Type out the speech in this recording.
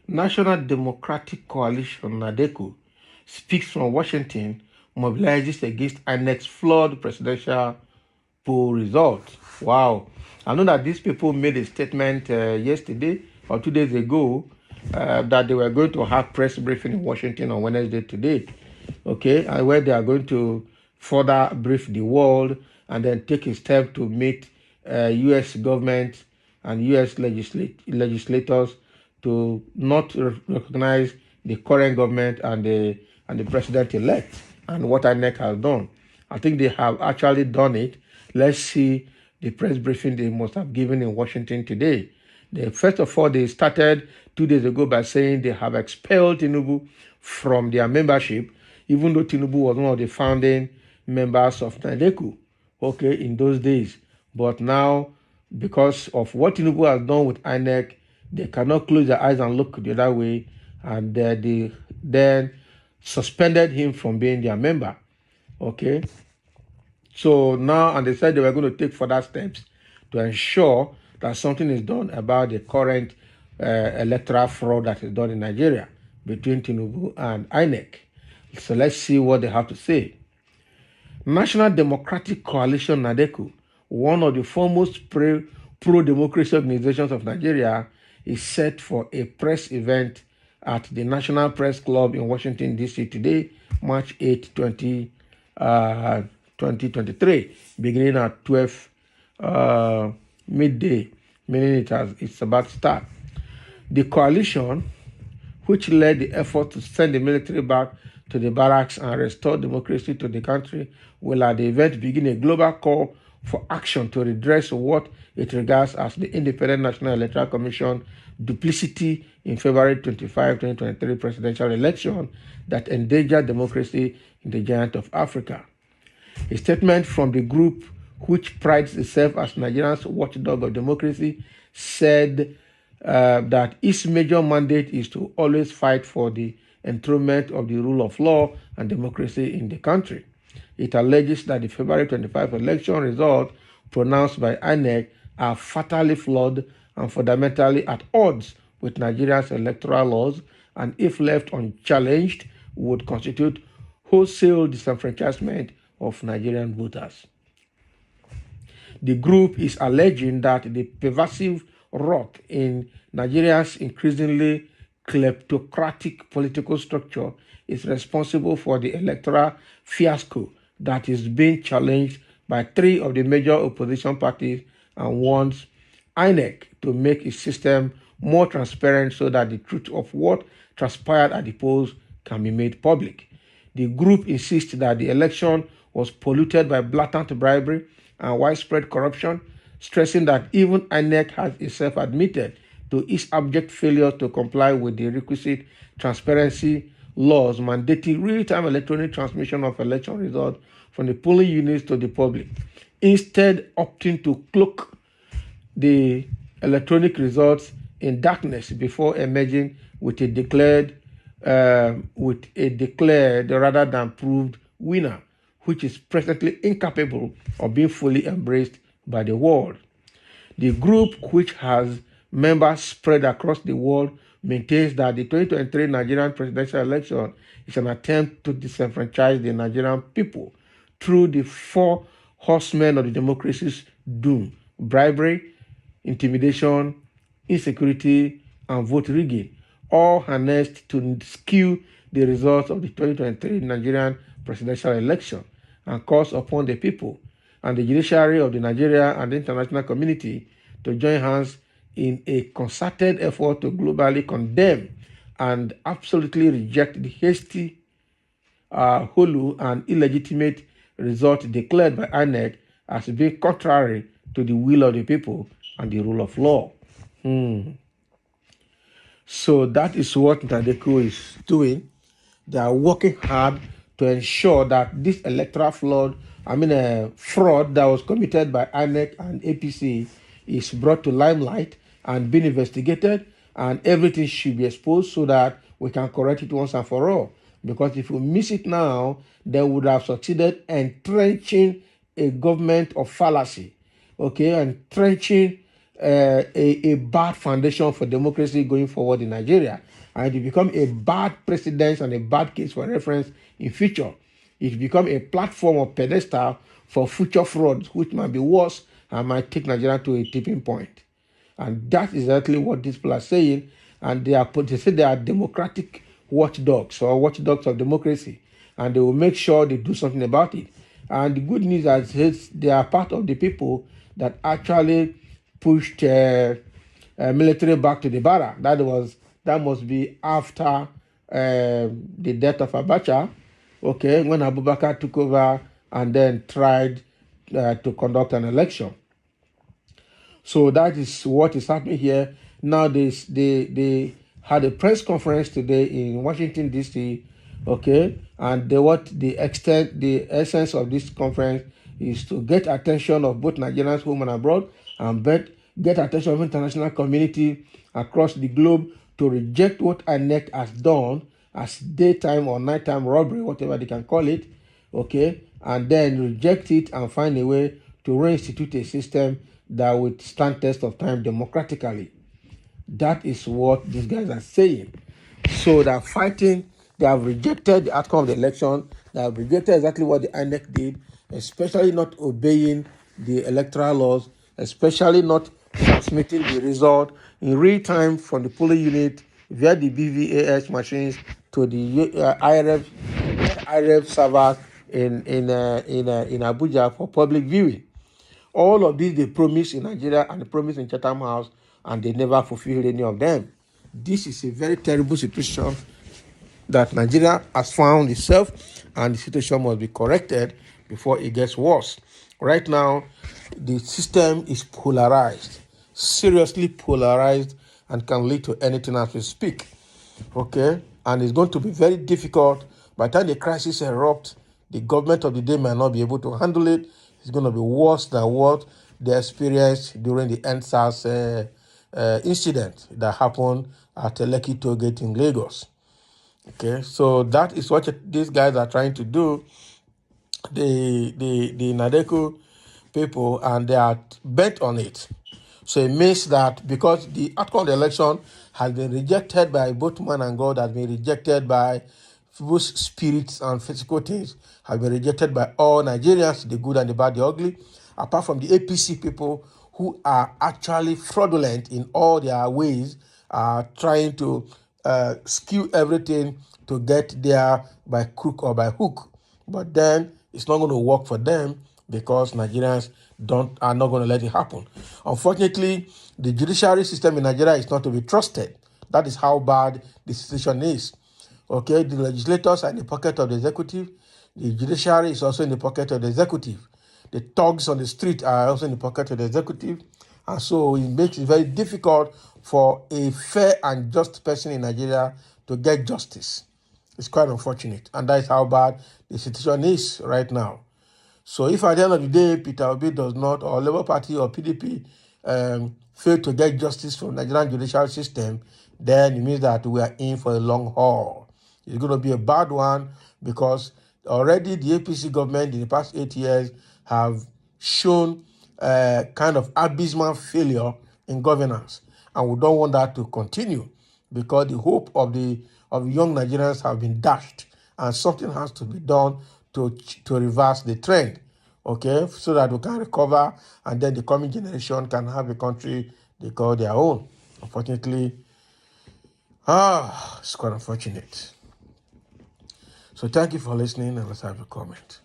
National Democratic Coalition Nadeco speaks from Washington, mobilizes against Inec's flawed presidential poll results. Wow. I know that these people made a statement yesterday or 2 days ago that they were going to have press briefing in Washington on Wednesday today. Okay, and where they are going to further brief the world and then take a step to meet U.S. government and U.S. legislators to not recognize the current government and the president-elect and what INEC has done. I think they have actually done it. Let's see the press briefing they must have given in Washington today. First of all, they started 2 days ago by saying they have expelled Tinubu from their membership, even though Tinubu was one of the founding members of Nadeco, okay, in those days. But now, because of what Tinubu has done with INEC, they cannot close their eyes and look the other way, and they then suspended him from being their member. Okay. So now, and they said they were going to take further steps to ensure that something is done about the current electoral fraud that is done in Nigeria between Tinubu and INEC. So let's see what they have to say. National Democratic Coalition Nadeco, one of the foremost pro-democracy organizations of Nigeria, is set for a press event at the National Press Club in Washington, D.C. today, March 8, 2023, beginning at 12 midday, meaning it's about to start. The coalition, which led the effort to send the military back to the barracks and restore democracy to the country, will at the event begin a global call for action to redress what it regards as the Independent National Electoral Commission duplicity in February 25, 2023 presidential election that endangered democracy in the giant of Africa. A statement from the group, which prides itself as Nigeria's watchdog of democracy, said that its major mandate is to always fight for the enthronement of the rule of law and democracy in the country. It alleges that the February 25 election results pronounced by INEC are fatally flawed and fundamentally at odds with Nigeria's electoral laws, and if left unchallenged, would constitute wholesale disenfranchisement of Nigerian voters. The group is alleging that the pervasive rot in Nigeria's increasingly kleptocratic political structure is responsible for the electoral fiasco that is being challenged by 3 of the major opposition parties and wants INEC to make its system more transparent so that the truth of what transpired at the polls can be made public. The group insists that the election was polluted by blatant bribery and widespread corruption, stressing that even INEC has itself admitted to its abject failure to comply with the requisite transparency laws mandating real-time electronic transmission of election results from the polling units to the public, instead opting to cloak the electronic results in darkness before emerging with a declared rather than proved winner, which is presently incapable of being fully embraced by the world. The group, which has members spread across the world, maintains that the 2023 Nigerian presidential election is an attempt to disenfranchise the Nigerian people through the 4 horsemen of the democracy's doom: bribery, intimidation, insecurity, and vote rigging, all harnessed to skew the results of the 2023 Nigerian presidential election and calls upon the people and the judiciary of the Nigeria and the international community to join hands in a concerted effort to globally condemn and absolutely reject the hasty, hollow, and illegitimate result declared by INEC as being contrary to the will of the people and the rule of law. So that is what Nadeco is doing. They are working hard to ensure that this electoral fraud that was committed by INEC and APC is brought to limelight and being investigated, and everything should be exposed so that we can correct it once and for all. Because if we miss it now, they would have succeeded entrenching a government of fallacy, okay, and trenching a bad foundation for democracy going forward in Nigeria. And it become a bad precedent and a bad case for reference in future. It become a platform or pedestal for future frauds, which might be worse and might take Nigeria to a tipping point. And that is exactly what these people are saying. And they say they are democratic watchdogs or watchdogs of democracy. And they will make sure they do something about it. And the good news is they are part of the people that actually pushed military back to the barrack. That must be after the death of Abacha, okay, when Abubakar took over and then tried to conduct an election. So that is what is happening here. Now they had a press conference today in Washington D.C. Okay, and the essence of this conference is to get attention of both Nigerians home and abroad, and get attention of international community across the globe to reject what Inec has done as daytime or nighttime robbery, whatever they can call it. Okay, and then reject it and find a way to reinstitute a system that would stand test of time democratically. That is what these guys are saying. So they're fighting, they have rejected the outcome of the election, they have rejected exactly what the INEC did, especially not obeying the electoral laws, especially not transmitting the result in real time from the polling unit via the BVAS machines to the IRF servers in Abuja for public viewing. All of these they promised in Nigeria and they promised in Chatham House, and they never fulfilled any of them. This is a very terrible situation that Nigeria has found itself, and the situation must be corrected before it gets worse. Right now, the system is polarized, seriously polarized, and can lead to anything as we speak. Okay, and it's going to be very difficult. By the time the crisis erupts, the government of the day might not be able to handle it. It's going to be worse than what they experienced during the NSAS incident that happened at Lekki Toll Gate in Lagos. Okay, so that is what these guys are trying to do, the Nadeco people, and they are bent on it. So it means that because the outcome of the election has been rejected by both man and God, has been rejected by both spirits and physical things, have been rejected by all Nigerians, the good and the bad, the ugly, apart from the APC people who are actually fraudulent in all their ways, trying to skew everything to get there by crook or by hook. But then it's not going to work for them because Nigerians are not going to let it happen. Unfortunately, the judiciary system in Nigeria is not to be trusted. That is how bad the situation is. Okay, the legislators are in the pocket of the executive. The judiciary is also in the pocket of the executive. The thugs on the street are also in the pocket of the executive. And so it makes it very difficult for a fair and just person in Nigeria to get justice. It's quite unfortunate. And that is how bad the situation is right now. So if at the end of the day, Peter Obi does not, or Labour Party or PDP fail to get justice from the Nigerian judicial system, then it means that we are in for a long haul. It's going to be a bad one because already the APC government in the past 8 years have shown kind of abysmal failure in governance. And we don't want that to continue because the hope of young Nigerians have been dashed, and something has to be done to reverse the trend, okay, so that we can recover, and then the coming generation can have a country they call their own. Unfortunately, it's quite unfortunate. So thank you for listening, and let's have a comment.